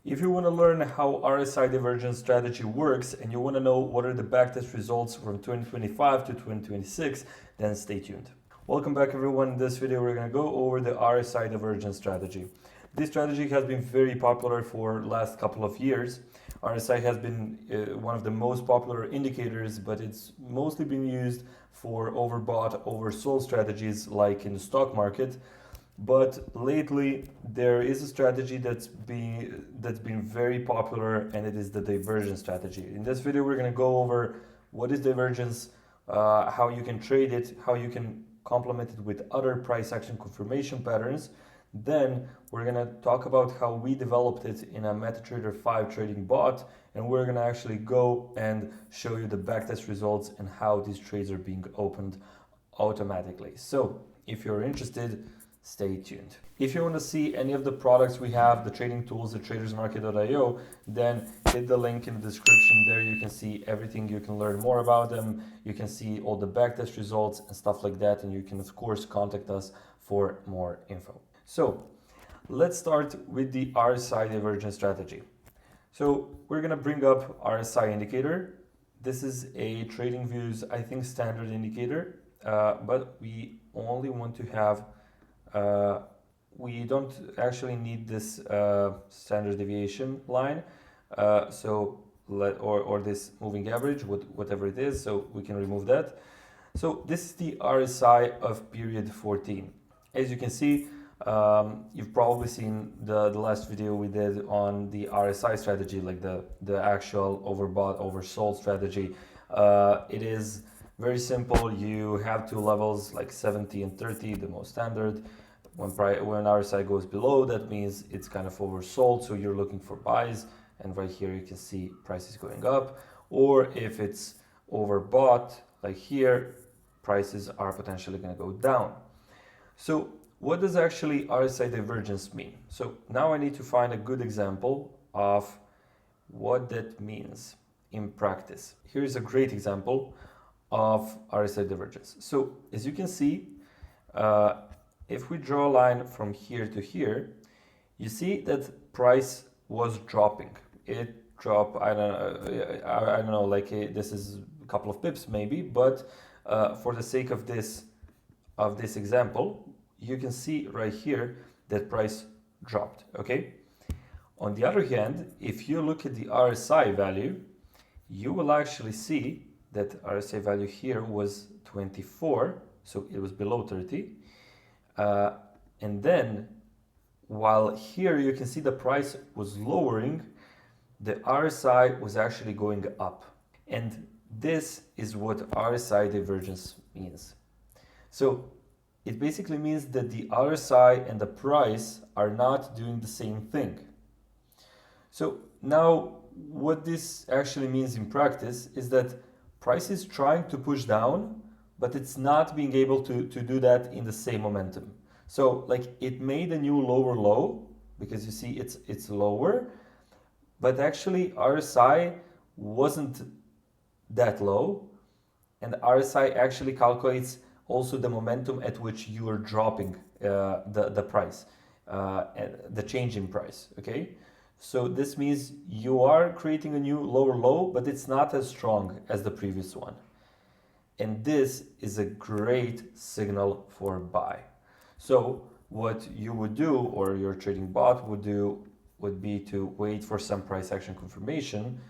If you want to learn how RSI divergence strategy works and you want to know what are the backtest results from 2025 to 2026, then stay tuned. Welcome back everyone. In this video we're going to go over the RSI divergence strategy. This strategy has been very popular for the last couple of years. RSI has been one of the most popular indicators, but it's mostly been used for overbought, oversold strategies like in the stock market. But lately there is a strategy that's been very popular, and it is the divergence strategy. In this video we're going to go over what is divergence, how you can trade it, how you can complement it with other price action confirmation patterns. Then we're going to talk about how we developed it in a MetaTrader5 trading bot, and we're going to actually go and show you the backtest results and how these trades are being opened automatically. So if you're interested, stay tuned. If you want to see any of the products we have, the trading tools at tradersmarket.io, then hit the link in the description. There you can see everything. You can learn more about them. You can see all the backtest results and stuff like that. And you can of course contact us for more info. So let's start with the RSI divergence strategy. So we're going to bring up RSI indicator. This is a TradingViews, I think, standard indicator, but we only want to have we don't actually need this standard deviation line, or this moving average, whatever it is, so we can remove that. So this is the RSI of period 14. As you can see, you've probably seen the last video we did on the RSI strategy, like the actual overbought, oversold strategy. It is very simple. You have two levels like 70 and 30, the most standard. When RSI goes below, that means it's kind of oversold, so you're looking for buys, and right here you can see prices going up. Or if it's overbought, like here, prices are potentially going to go down. So what does actually RSI divergence mean? So now I need to find a good example of what that means in practice. Here's a great example of RSI divergence. So as you can see, if we draw a line from here to here, you see that price was dropping. It dropped, I don't know, like this is a couple of pips maybe, but for the sake of this example, you can see right here that price dropped, okay? On the other hand, if you look at the RSI value, you will actually see that RSI value here was 24, so it was below 30. And then while here you can see the price was lowering, the RSI was actually going up. And this is what RSI divergence means. So it basically means that the RSI and the price are not doing the same thing. So now what this actually means in practice is that price is trying to push down, but it's not being able to do that in the same momentum. So like it made a new lower low, because you see it's lower, but actually RSI wasn't that low, and RSI actually calculates also the momentum at which you are dropping the price, and the change in price, okay? So this means you are creating a new lower low, but it's not as strong as the previous one. And this is a great signal for buy. So what you would do, or your trading bot would do, would be to wait for some price action confirmation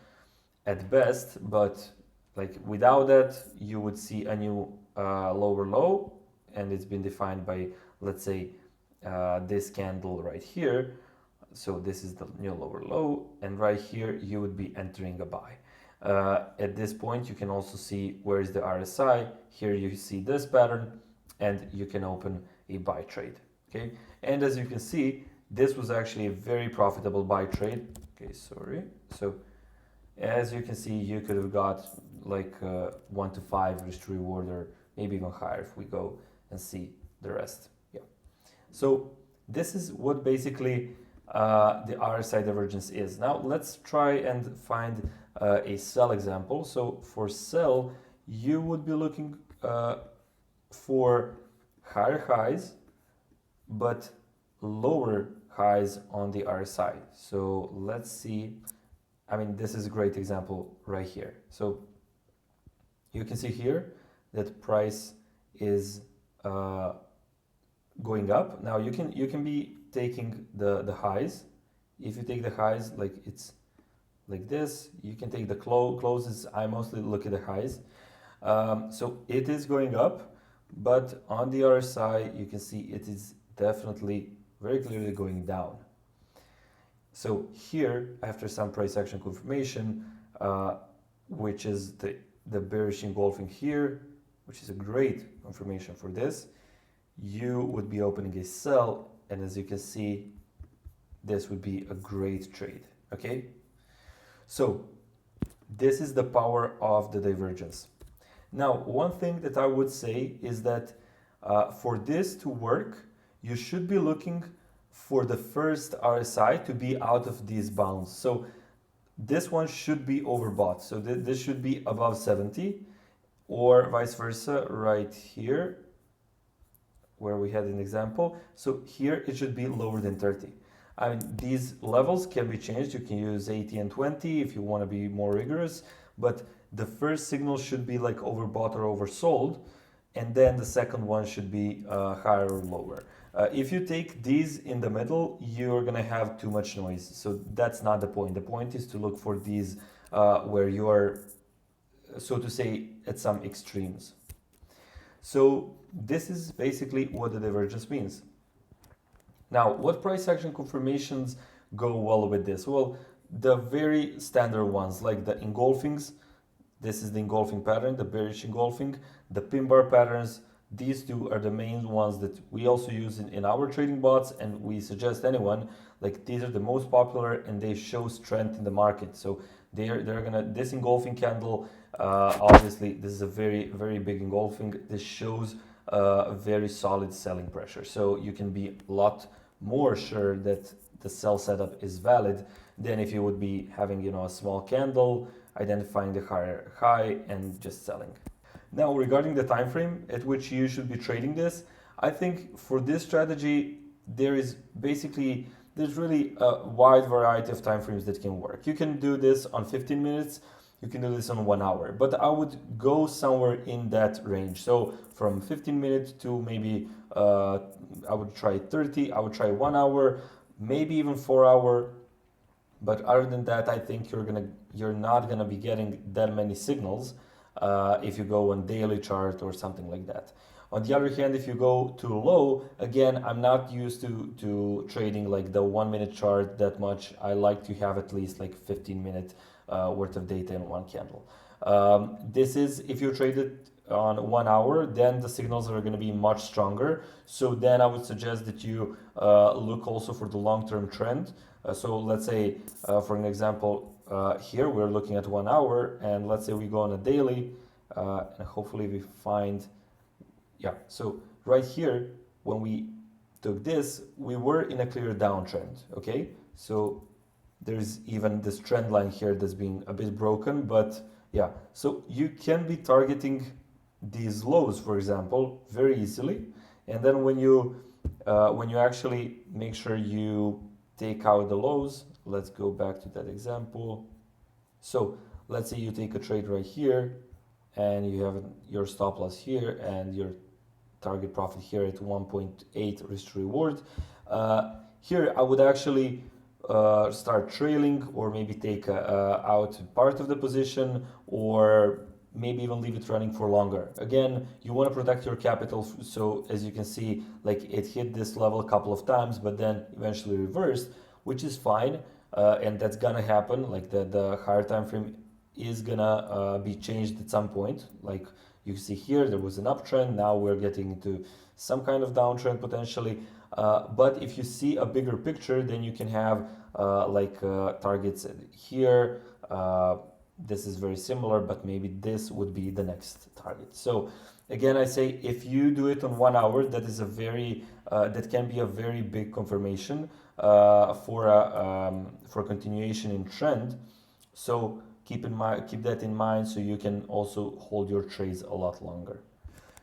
at best, but like without that, you would see a new lower low, and it's been defined by, let's say, this candle right here. So this is the new lower low, and right here you would be entering a buy. At this point, you can also see where is the RSI. Here you see this pattern, and you can open a buy trade. Okay, and as you can see, this was actually a very profitable buy trade. Okay, sorry. So as you can see, you could have got like 1 to 5 risk to reward, or maybe even higher if we go and see the rest. Yeah. So this is what basically the RSI divergence is. Now let's try and find a sell example. So for sell, you would be looking for higher highs but lower highs on the RSI. So let's see. I mean, this is a great example right here. So you can see here that price is going up. Now you can be taking the highs. If you take the highs, like it's like this, you can take the closes. I mostly look at the highs. So it is going up, but on the RSI, you can see it is definitely very clearly going down. So here, after some price action confirmation, which is the bearish engulfing here, which is a great confirmation for this, you would be opening a sell, and as you can see, this would be a great trade, okay? So this is the power of the divergence. Now, one thing that I would say is that for this to work, you should be looking for the first RSI to be out of these bounds. So this one should be overbought. So this should be above 70, or vice versa right here, where we had an example. So here it should be lower than 30. I mean, these levels can be changed. You can use 80 and 20 if you want to be more rigorous, but the first signal should be like overbought or oversold, and then the second one should be higher or lower. If you take these in the middle, you're gonna have too much noise. So that's not the point. The point is to look for these where you are, so to say, at some extremes. So this is basically what the divergence means. Now, what price action confirmations go well with this? Well, the very standard ones, like the engulfings. This is the engulfing pattern, the bearish engulfing, the pin bar patterns. These two are the main ones that we also use in our trading bots, and we suggest anyone, like these are the most popular and they show strength in the market. So they're gonna, this engulfing candle, obviously this is a very, very big engulfing. This shows a very solid selling pressure. So you can be a lot more sure that the sell setup is valid than if you would be having, you know, a small candle, identifying the higher high and just selling. Now, regarding the time frame at which you should be trading this, I think for this strategy, there's really a wide variety of time frames that can work. You can do this on 15 minutes, you can do this on 1 hour, but I would go somewhere in that range. So from 15 minutes to maybe, I would try 30, I would try 1 hour, maybe even 4 hour. But other than that, I think you're not gonna be getting that many signals if you go on daily chart or something like that. On the other hand, if you go too low, again, I'm not used to trading like the 1 minute chart that much. I like to have at least like 15-minute worth of data in one candle. This is, if you trade it on 1 hour, then the signals are going to be much stronger. So then I would suggest that you look also for the long-term trend. So let's say, for an example, here we're looking at 1 hour, and let's say we go on a daily, and hopefully we find, yeah, so right here, when we took this, we were in a clear downtrend, okay? So there's even this trend line here that's being a bit broken, but yeah, so you can be targeting these lows, for example, very easily. And then when you actually make sure you take out the lows, let's go back to that example. So let's say you take a trade right here, and you have your stop loss here and your target profit here at 1.8 risk to reward. Here I would actually start trailing, or maybe take out part of the position, or maybe even leave it running for longer. Again, you want to protect your capital. So as you can see, like it hit this level a couple of times, but then eventually reversed, which is fine. And that's gonna happen. Like the higher time frame is gonna be changed at some point. Like you see here, there was an uptrend. Now we're getting into some kind of downtrend potentially. But if you see a bigger picture, then you can have targets here. This is very similar, but maybe this would be the next target. So again, I say if you do it on 1 hour, that is a very that can be a very big confirmation for continuation in trend. So keep that in mind, so you can also hold your trades a lot longer.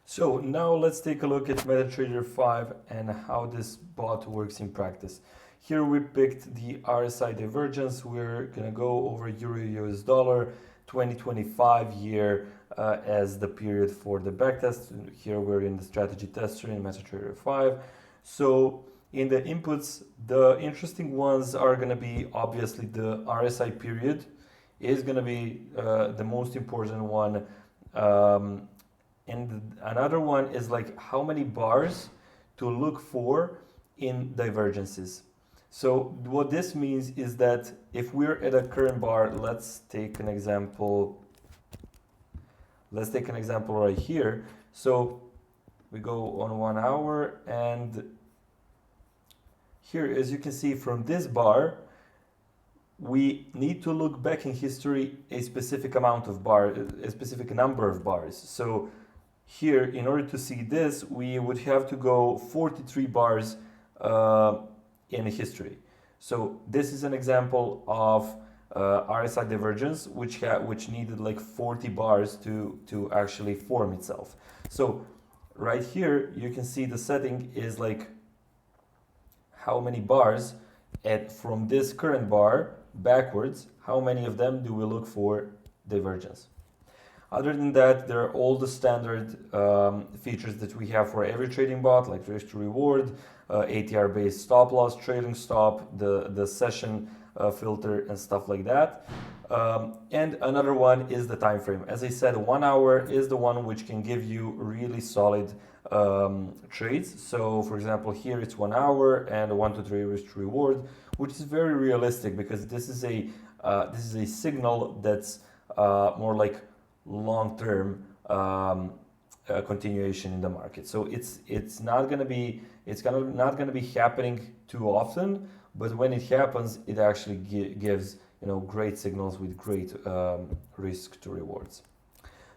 So now let's take a look at MetaTrader5 and how this bot works in practice. Here we picked the RSI divergence. We're gonna go over Euro US dollar 2025 year as the period for the backtest. Here we're in the strategy tester in MetaTrader5. So in the inputs, the interesting ones are gonna be obviously the RSI period is gonna be the most important one. And another one is like how many bars to look for in divergences. So what this means is that if we're at a current bar, let's take an example right here. So we go on 1 hour, and here, as you can see from this bar, we need to look back in history a specific amount of bars, a specific number of bars. So here, in order to see this, we would have to go 43 bars in history. So this is an example of RSI divergence, which needed like 40 bars to actually form itself. So right here, you can see the setting is like how many bars from this current bar backwards, how many of them do we look for divergence. Other than that, there are all the standard features that we have for every trading bot, like risk to reward, ATR-based stop loss, trailing stop, the session filter, and stuff like that. And another one is the time frame. As I said, 1 hour is the one which can give you really solid trades. So, for example, here it's 1 hour and 1 to 3 risk to reward, which is very realistic because this is a signal that's more like long-term continuation in the market. So it's not gonna be happening too often, but when it happens, it actually gives great signals with great risk to rewards.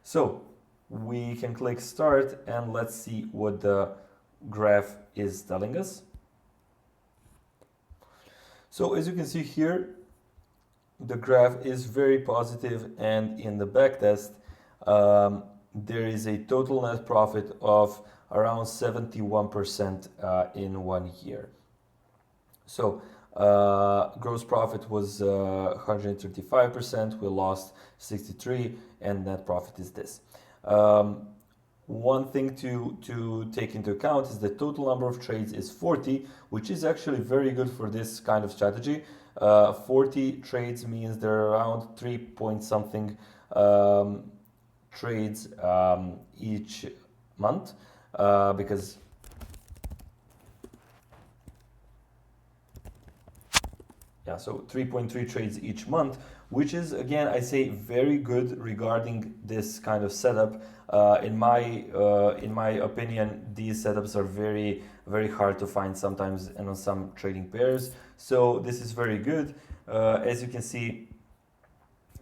So we can click start and let's see what the graph is telling us. So as you can see here, the graph is very positive, and in the backtest, there is a total net profit of around 71% in 1 year. So gross profit was 135%, we lost 63%, and net profit is this. One thing to take into account is the total number of trades is 40, which is actually very good for this kind of strategy. 40 trades means there are around 3 point something trades each month, because so 3.3 trades each month, which is, again, I say very good regarding this kind of setup. In my opinion, these setups are very, very hard to find sometimes and on some trading pairs. So this is very good. As you can see,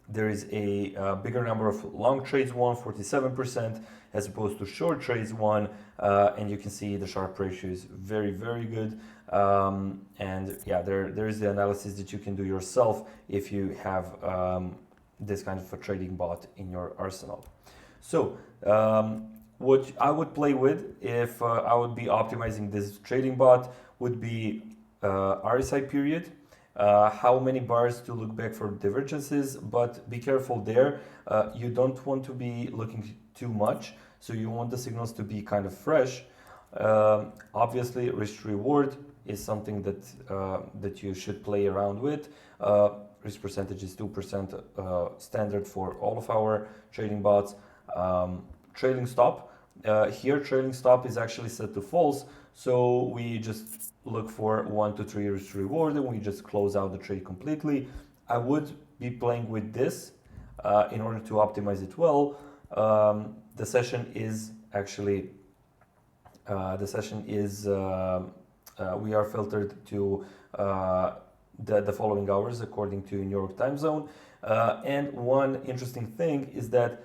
there is a bigger number of long trades won, 47%, as opposed to short trades won, and you can see the Sharpe ratio is very, very good. And yeah, there is the analysis that you can do yourself if you have this kind of a trading bot in your arsenal. So what I would play with if I would be optimizing this trading bot would be RSI period, how many bars to look back for divergences, but be careful there. You don't want to be looking too much, so you want the signals to be kind of fresh. Obviously, risk reward is something that you should play around with. Risk percentage is 2% standard for all of our trading bots. Trailing stop. Here, trailing stop is actually set to false, so we just look for 1 to 3 risk reward and we just close out the trade completely. I would be playing with this in order to optimize it well. The session is actually we are filtered to the following hours according to New York time zone. And one interesting thing is that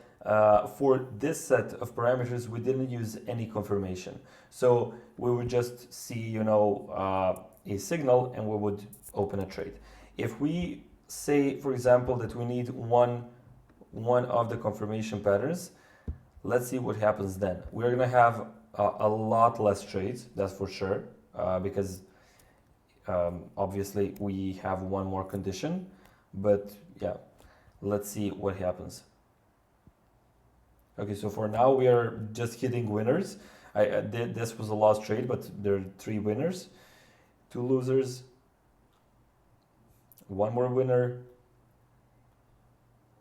for this set of parameters, we didn't use any confirmation. So we would just see, a signal and we would open a trade. If we say, for example, that we need one of the confirmation patterns, let's see what happens then. We're going to have a lot less trades, that's for sure, because obviously we have one more condition, but yeah, let's see what happens. Okay, so for now we are just hitting winners. This was a lost trade, but there are 3 winners, 2 losers, 1 more winner,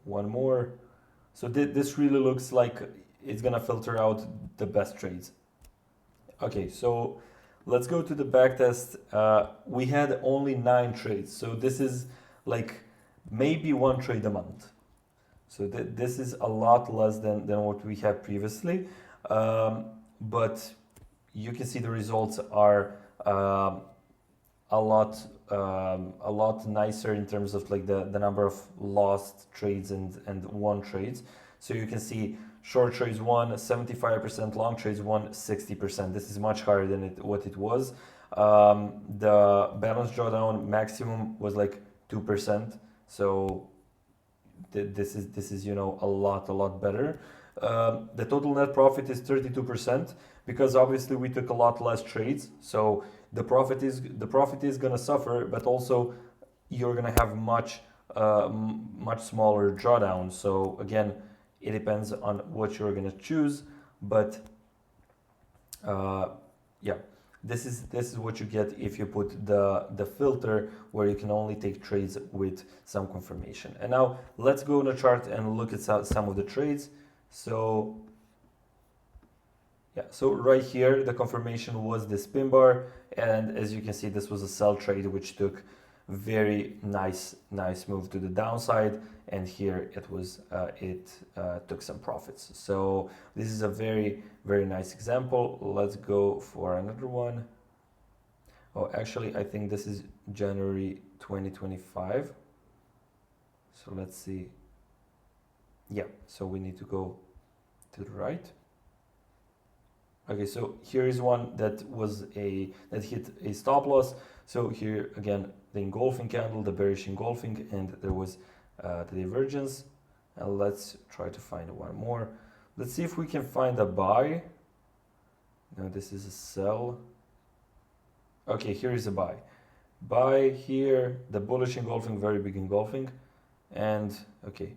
1 more. So this really looks like it's gonna filter out the best trades. Okay, so let's go to the backtest. We had only 9 trades, so this is like maybe 1 trade a month. So this is a lot less than what we had previously, but you can see the results are a lot nicer in terms of like the number of lost trades and won trades. So you can see short trades won 75%, long trades won 60%. This is much higher than what it was. The balance drawdown maximum was like 2%. So this is you know a lot better. The total net profit is 32% because obviously we took a lot less trades. So the profit is gonna suffer, but also you're gonna have much smaller drawdown. So again, it depends on what you're gonna choose, but yeah, this is what you get if you put the filter where you can only take trades with some confirmation. And now let's go on a chart and look at some of the trades. So yeah, so right here the confirmation was the spin bar, and as you can see, this was a sell trade which took very nice move to the downside, and here it was took some profits. So this is a very nice example. Let's go for another one. Oh, actually I think this is January 2025, so let's see. Yeah, so we need to go to the right. Okay, so here is one that hit a stop loss. So here again, the engulfing candle, the bearish engulfing, and there was the divergence. And let's try to find one more. Let's see if we can find a buy. No, this is a sell. Okay, here is a buy. Buy here, the bullish engulfing, very big engulfing, and okay,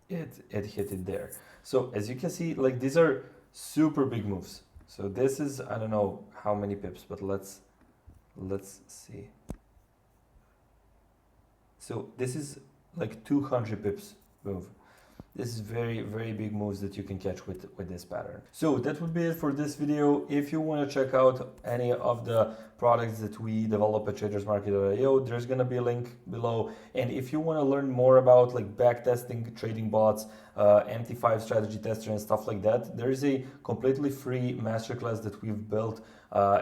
it hit it there. So as you can see, like these are super big moves. So this is, I don't know how many pips, but let's see. So this is like 200 pips move. This is very big moves that you can catch with this pattern. So that would be it for this video. If you want to check out any of the products that we develop at tradersmarket.io, there's going to be a link below. And if you want to learn more about like backtesting, trading bots, MT5 strategy tester and stuff like that, there is a completely free masterclass that we've built.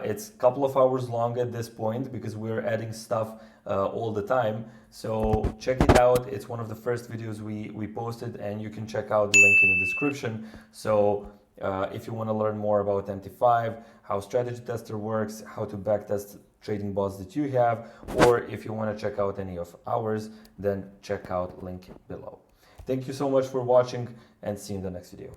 It's a couple of hours long at this point because we're adding stuff all the time. So check it out. It's one of the first videos we posted, and you can check out the link in the description. So if you want to learn more about MT5, how strategy tester works, how to backtest trading bots that you have, or if you want to check out any of ours, then check out link below. Thank you so much for watching, and see you in the next video.